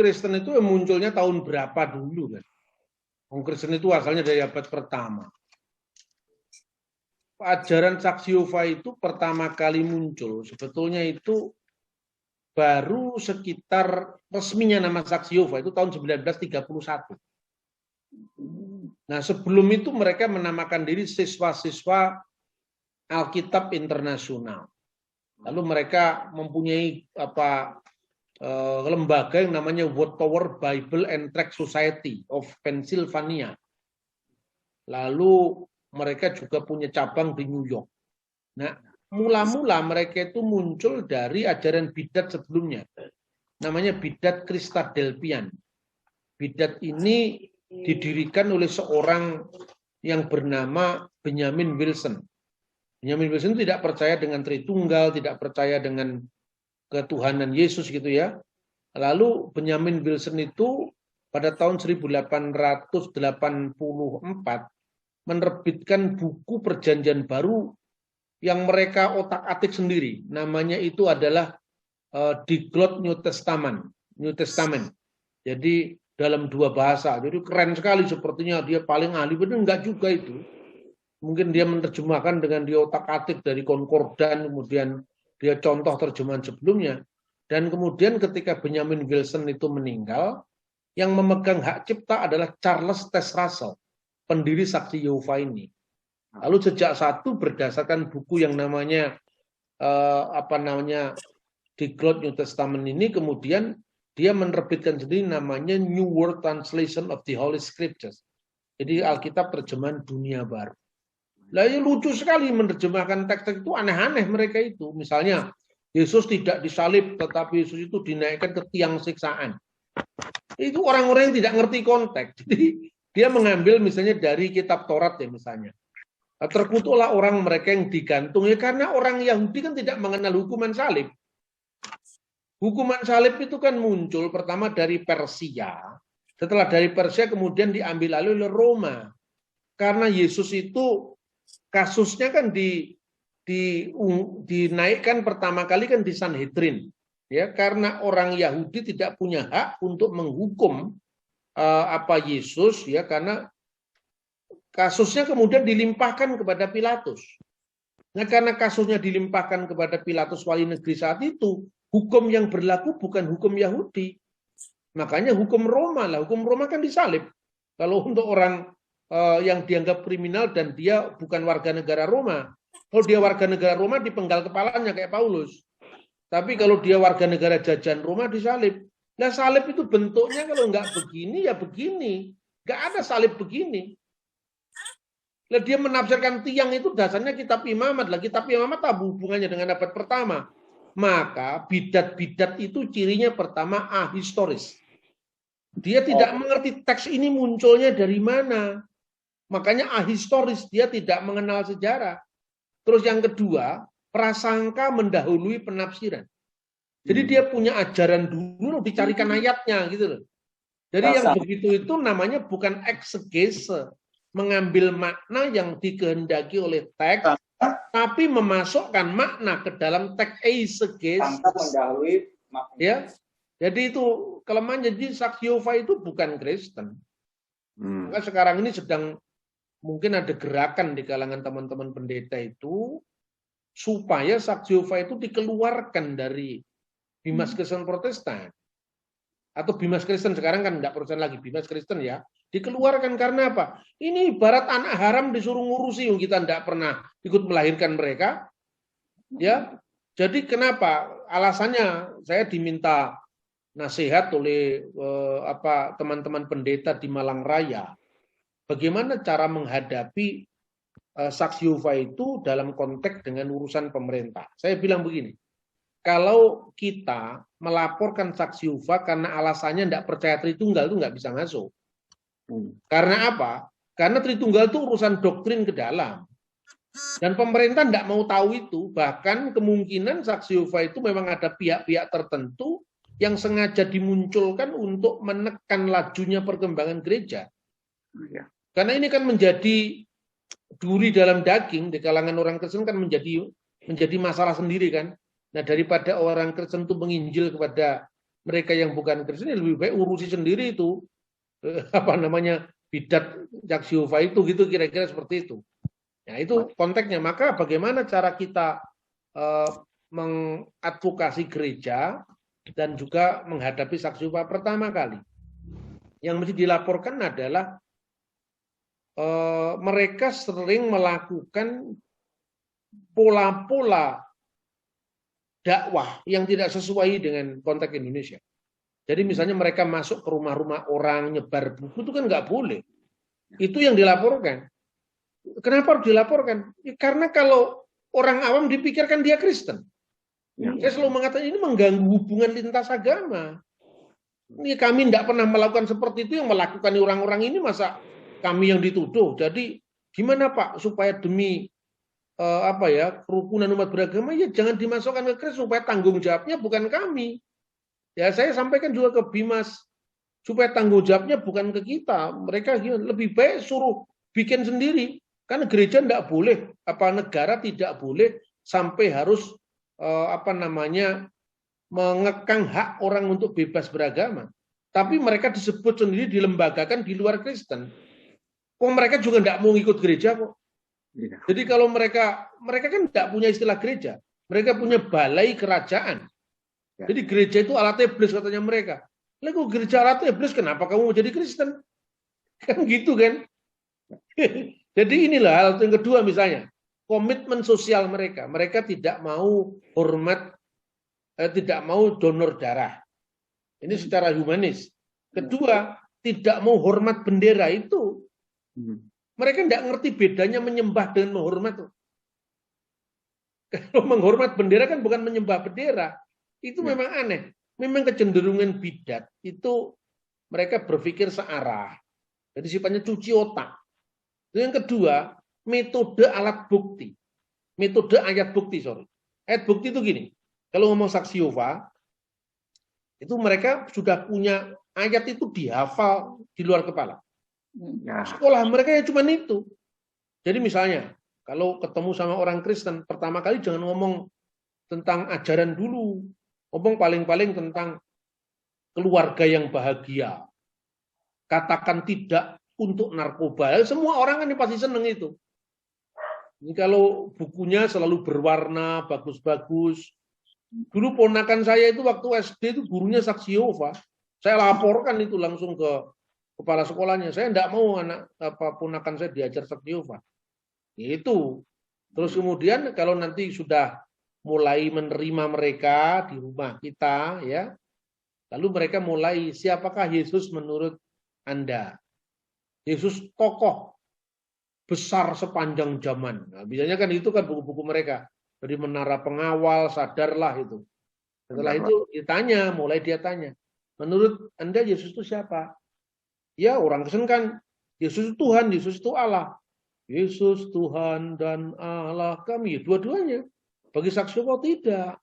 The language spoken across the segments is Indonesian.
Kristen itu munculnya tahun berapa dulu kan? Orang Kristen itu asalnya dari abad pertama. Ajaran saksi Yehova itu pertama kali muncul sebetulnya itu baru sekitar resminya nama saksi Yehova itu tahun 1931. Nah, sebelum itu mereka menamakan diri siswa-siswa Alkitab Internasional. Lalu mereka mempunyai lembaga yang namanya Wattower Bible and Tract Society of Pennsylvania. Lalu mereka juga punya cabang di New York. Nah, mula-mula mereka itu muncul dari ajaran bidat sebelumnya. Namanya bidat Kristadelpian. Bidat ini didirikan oleh seorang yang bernama Benjamin Wilson. Benjamin Wilson tidak percaya dengan Tritunggal, tidak percaya dengan ketuhanan Yesus gitu ya. Lalu Benjamin Wilson itu pada tahun 1884 menerbitkan buku Perjanjian Baru yang mereka otak-atik sendiri. Namanya itu adalah Diglot New Testament. Jadi dalam dua bahasa. Jadi keren sekali sepertinya dia paling ahli. Benar enggak juga itu. Mungkin dia menerjemahkan dengan dia otak-atik dari konkordan, kemudian dia contoh terjemahan sebelumnya. Dan kemudian ketika Benjamin Wilson itu meninggal, yang memegang hak cipta adalah Charles Taze Russell, pendiri Saksi Yehova ini. Lalu sejak satu berdasarkan buku yang namanya Diglot New Testament ini, kemudian dia menerbitkan sendiri namanya New World Translation of the Holy Scriptures. Jadi Alkitab terjemahan dunia baru. Lah ya lucu sekali menerjemahkan teks-teks itu, aneh-aneh mereka itu. Misalnya Yesus tidak disalib tetapi Yesus itu dinaikkan ke tiang siksaan. Itu orang-orang yang tidak ngerti konteks. Jadi dia mengambil misalnya dari kitab Taurat ya misalnya. Terkutuklah orang mereka yang digantung ya karena orang Yahudi kan tidak mengenal hukuman salib. Hukuman salib itu kan muncul pertama dari Persia. Setelah dari Persia kemudian diambil alih oleh Roma. Karena Yesus itu kasusnya kan dinaikkan pertama kali kan di Sanhedrin. Ya, karena orang Yahudi tidak punya hak untuk menghukum Yesus ya karena kasusnya kemudian dilimpahkan kepada Pilatus. Nah, karena kasusnya dilimpahkan kepada Pilatus wali negeri saat itu, hukum yang berlaku bukan hukum Yahudi. Makanya hukum Roma lah. Hukum Roma kan disalib. Kalau untuk orang yang dianggap kriminal dan dia bukan warga negara Roma. Kalau dia warga negara Roma dipenggal kepalanya kayak Paulus. Tapi kalau dia warga negara jajahan Roma disalib. Nah salib itu bentuknya kalau nggak begini ya begini. Nggak ada salib begini. Nah, dia menafsirkan tiang itu dasarnya kitab imamat. Lah kitab imamat apa hubungannya dengan abad pertama? Maka bidat-bidat itu cirinya pertama ahistoris. Dia tidak mengerti teks ini munculnya dari mana. Makanya ahistoris, dia tidak mengenal sejarah. Terus yang kedua, prasangka mendahului penafsiran. Jadi dia punya ajaran dulu, dicarikan ayatnya gitu loh. Jadi yang begitu itu namanya bukan eksegese, mengambil makna yang dikehendaki oleh teks, tapi memasukkan makna ke dalam teks eisegesis. Ya, jadi itu kelemahan. Jadi Saksi Yehova itu bukan Kristen. Maka sekarang ini sedang mungkin ada gerakan di kalangan teman-teman pendeta itu supaya Saksi Yehova itu dikeluarkan dari Bimas Kristen Protestan. Atau Bimas Kristen sekarang kan nggak Protestan lagi, Bimas Kristen ya. Dikeluarkan karena apa? Ini ibarat anak haram disuruh ngurusi yang kita tidak pernah ikut melahirkan mereka. Ya. Jadi kenapa? Alasannya saya diminta nasihat oleh teman-teman pendeta di Malang Raya. Bagaimana cara menghadapi Saksi Yehova itu dalam konteks dengan urusan pemerintah. Saya bilang begini. Kalau kita melaporkan Saksi Yehova karena alasannya tidak percaya Tritunggal itu nggak bisa masuk. Karena apa? Karena Tritunggal itu urusan doktrin ke dalam. Dan pemerintah tidak mau tahu itu. Bahkan kemungkinan Saksi Yehova itu memang ada pihak-pihak tertentu yang sengaja dimunculkan untuk menekan lajunya perkembangan gereja. Karena ini kan menjadi duri dalam daging di kalangan orang Kristen kan menjadi masalah sendiri kan. Nah daripada orang Kristen itu menginjil kepada mereka yang bukan Kristen lebih baik urusi sendiri itu bidat saksi Yehova itu gitu, kira-kira seperti itu. Nah, itu konteksnya. Maka bagaimana cara kita mengadvokasi gereja dan juga menghadapi saksi Yehova? Pertama kali yang mesti dilaporkan adalah mereka sering melakukan pola-pola dakwah yang tidak sesuai dengan konteks Indonesia. Jadi misalnya mereka masuk ke rumah-rumah orang, nyebar buku, itu kan nggak boleh. Itu yang dilaporkan. Kenapa harus dilaporkan? Ya, karena kalau orang awam dipikirkan dia Kristen. Saya selalu mengatakan ini mengganggu hubungan lintas agama. Ini kami tidak pernah melakukan seperti itu, yang melakukan orang-orang ini masa kami yang dituduh. Jadi gimana Pak supaya demi kerukunan umat beragama, ya jangan dimasukkan ke Kristen, supaya tanggung jawabnya bukan kami. Ya saya sampaikan juga ke Bimas, supaya tanggung jawabnya bukan ke kita. Mereka lebih baik suruh bikin sendiri. Karena gereja tidak boleh, negara tidak boleh sampai harus mengekang hak orang untuk bebas beragama. Tapi mereka disebut sendiri, dilembagakan di luar Kristen. Kok mereka juga tidak mau ikut gereja kok. Jadi kalau mereka kan tidak punya istilah gereja. Mereka punya balai kerajaan. Jadi gereja itu alat iblis katanya mereka. Lalu gereja alat iblis, kenapa kamu mau jadi Kristen? Kan gitu kan. Jadi inilah hal yang kedua misalnya. Komitmen sosial mereka. Mereka tidak mau hormat, tidak mau donor darah. Ini secara humanis. Kedua, tidak mau hormat bendera itu. Mereka tidak ngerti bedanya menyembah dengan menghormat. Kalau menghormat bendera kan bukan menyembah bendera. Itu memang aneh. Memang kecenderungan bidat itu mereka berpikir searah. Jadi sifatnya cuci otak. Yang kedua, metode alat bukti. Metode ayat bukti, Ayat bukti itu gini. Kalau ngomong saksi Yehova, itu mereka sudah punya ayat itu dihafal di luar kepala. Sekolah mereka ya cuma itu. Jadi misalnya, kalau ketemu sama orang Kristen, pertama kali jangan ngomong tentang ajaran dulu. Ngomong paling-paling tentang keluarga yang bahagia. Katakan tidak untuk narkoba. Semua orang kan pasti seneng itu. Ini kalau bukunya selalu berwarna, bagus-bagus. Dulu ponakan saya itu waktu SD itu gurunya saksi Yehova. Saya laporkan itu langsung ke kepala sekolahnya. Saya tidak mau ponakan saya diajar saksi Yehova. Itu. Terus kemudian kalau nanti sudah mulai menerima mereka di rumah kita, ya, lalu mereka mulai, siapakah Yesus menurut Anda? Yesus tokoh besar sepanjang zaman. Nah, biasanya kan itu kan buku-buku mereka. Dari Menara Pengawal, Sadarlah itu. Setelah itu ditanya, mulai dia tanya, menurut Anda Yesus itu siapa? Ya, orang Kristen kan Yesus itu Tuhan, Yesus itu Allah. Yesus Tuhan dan Allah kami, dua-duanya. Bagi saksi Yehova tidak.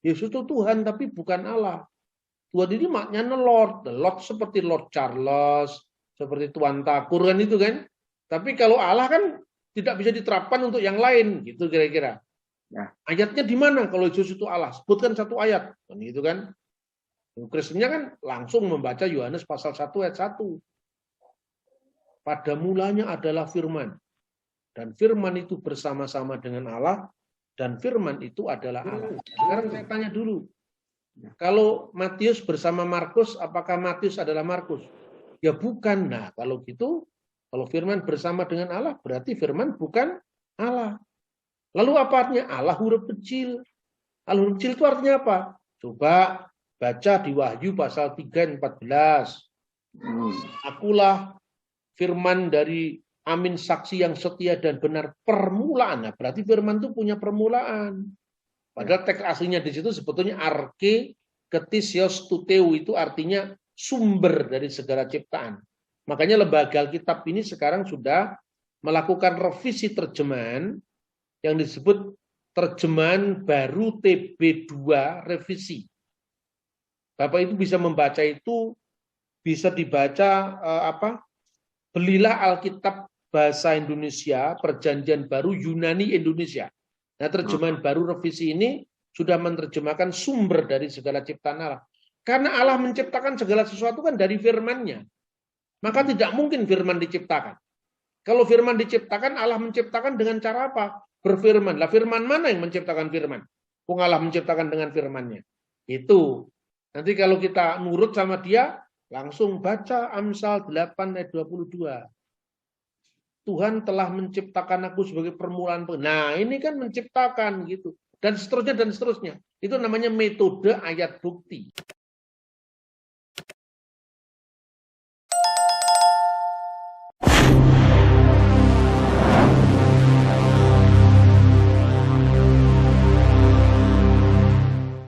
Yesus itu Tuhan tapi bukan Allah. Tuhan ini maknanya Lord. The Lord seperti Lord Charles, seperti Tuan Takur kan itu kan. Tapi kalau Allah kan tidak bisa diterapkan untuk yang lain gitu kira-kira. Nah, ayatnya di mana kalau Yesus itu Allah? Sebutkan satu ayat. Kan gitu kan. Kristennya kan langsung membaca Yohanes pasal 1 ayat 1. Pada mulanya adalah firman. Dan firman itu bersama-sama dengan Allah. Dan firman itu adalah Allah. Sekarang saya tanya dulu. Kalau Matius bersama Markus, apakah Matius adalah Markus? Ya bukan. Nah kalau gitu, kalau firman bersama dengan Allah, berarti firman bukan Allah. Lalu apa artinya? Allah huruf kecil. Allah huruf kecil itu artinya apa? Coba baca di Wahyu pasal 3 14. Akulah firman dari Amin, saksi yang setia dan benar, permulaan. Nah, berarti firman itu punya permulaan. Padahal teks aslinya di situ sebetulnya arke ketisios tuteu, itu artinya sumber dari segala ciptaan. Makanya lembaga Alkitab ini sekarang sudah melakukan revisi terjemahan yang disebut terjemahan baru TB2 revisi. Bapak itu bisa membaca itu, bisa dibaca belilah Alkitab bahasa Indonesia, Perjanjian Baru Yunani Indonesia. Nah, terjemahan baru revisi ini sudah menerjemahkan sumber dari segala ciptaan Allah. Karena Allah menciptakan segala sesuatu kan dari firman-Nya. Maka tidak mungkin firman diciptakan. Kalau firman diciptakan, Allah menciptakan dengan cara apa? Berfirman. Lah firman mana yang menciptakan firman? Allah menciptakan dengan firman-Nya. Itu. Nanti kalau kita nurut sama dia, langsung baca Amsal 8 ayat 22. Tuhan telah menciptakan aku sebagai permulaan. Nah, ini kan menciptakan gitu. Dan seterusnya dan seterusnya. Itu namanya metode ayat bukti.